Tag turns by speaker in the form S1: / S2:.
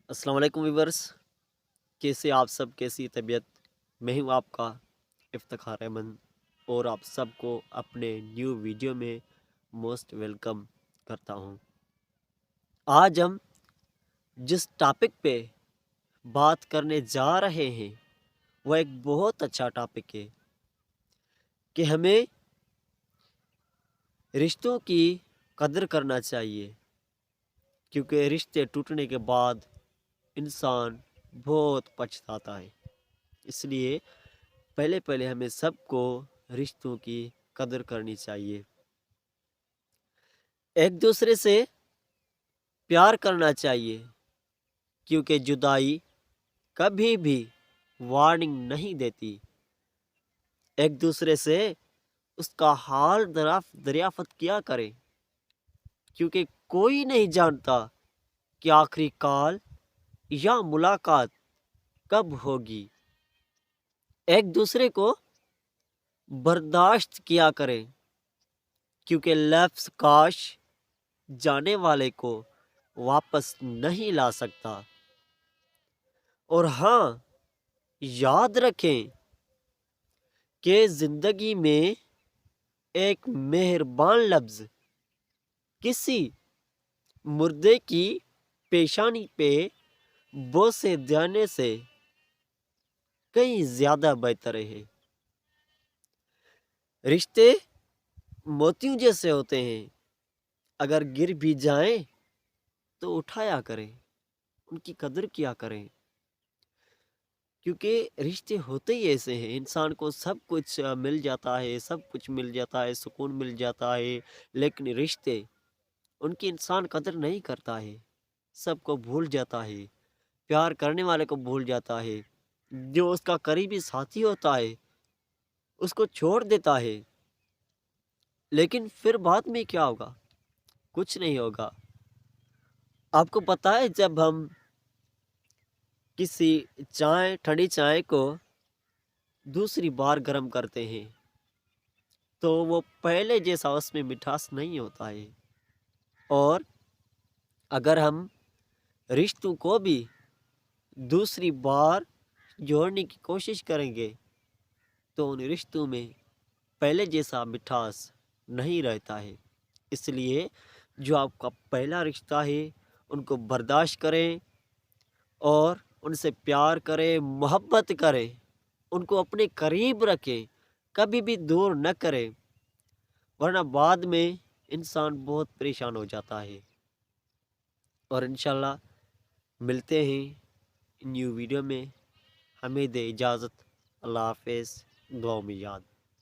S1: अस्सलाम वालेकुम व्यूवर्स। कैसे आप सब, कैसी तबीयत? मैं हूँ आपका इफ्तिखार अहमद और आप सबको अपने न्यू वीडियो में मोस्ट वेलकम करता हूँ। आज हम जिस टॉपिक पे बात करने जा रहे हैं वह एक बहुत अच्छा टॉपिक है कि हमें रिश्तों की कदर करना चाहिए, क्योंकि रिश्ते टूटने के बाद इंसान बहुत पछताता है। इसलिए पहले पहले हमें सबको रिश्तों की कदर करनी चाहिए। एक दूसरे से प्यार करना चाहिए, क्योंकि जुदाई कभी भी वार्निंग नहीं देती। एक दूसरे से उसका हाल दरियाफ्त किया करें, क्योंकि कोई नहीं जानता कि आखिरी कॉल या मुलाकात कब होगी। एक दूसरे को बर्दाश्त किया करें, क्योंकि लफ्ज़ काश जाने वाले को वापस नहीं ला सकता। और हाँ, याद रखें कि ज़िंदगी में एक मेहरबान लफ्ज़ किसी मुर्दे की पेशानी पे बोसे देने से कहीं ज़्यादा बेहतर है। रिश्ते मोतियों जैसे होते हैं, अगर गिर भी जाएं तो उठाया करें, उनकी कदर किया करें, क्योंकि रिश्ते होते ही ऐसे हैं। इंसान को सब कुछ मिल जाता है, सब कुछ मिल जाता है, सुकून मिल जाता है, लेकिन रिश्ते उनकी इंसान कदर नहीं करता है, सबको भूल जाता है, प्यार करने वाले को भूल जाता है, जो उसका करीबी साथी होता है उसको छोड़ देता है। लेकिन फिर बाद में क्या होगा? कुछ नहीं होगा। आपको पता है, जब हम किसी ठंडी चाय को दूसरी बार गर्म करते हैं तो वो पहले जैसा उसमें मिठास नहीं होता है। और अगर हम रिश्तों को भी दूसरी बार जोड़ने की कोशिश करेंगे तो उन रिश्तों में पहले जैसा मिठास नहीं रहता है। इसलिए जो आपका पहला रिश्ता है उनको बर्दाश्त करें और उनसे प्यार करें, मोहब्बत करें, उनको अपने करीब रखें, कभी भी दूर न करें, वरना बाद में इंसान बहुत परेशान हो जाता है। और इंशाल्लाह मिलते हैं न्यू वीडियो में। हमें दे इजाज़त। अल्लाह हाफ़िज़। दुआ में याद।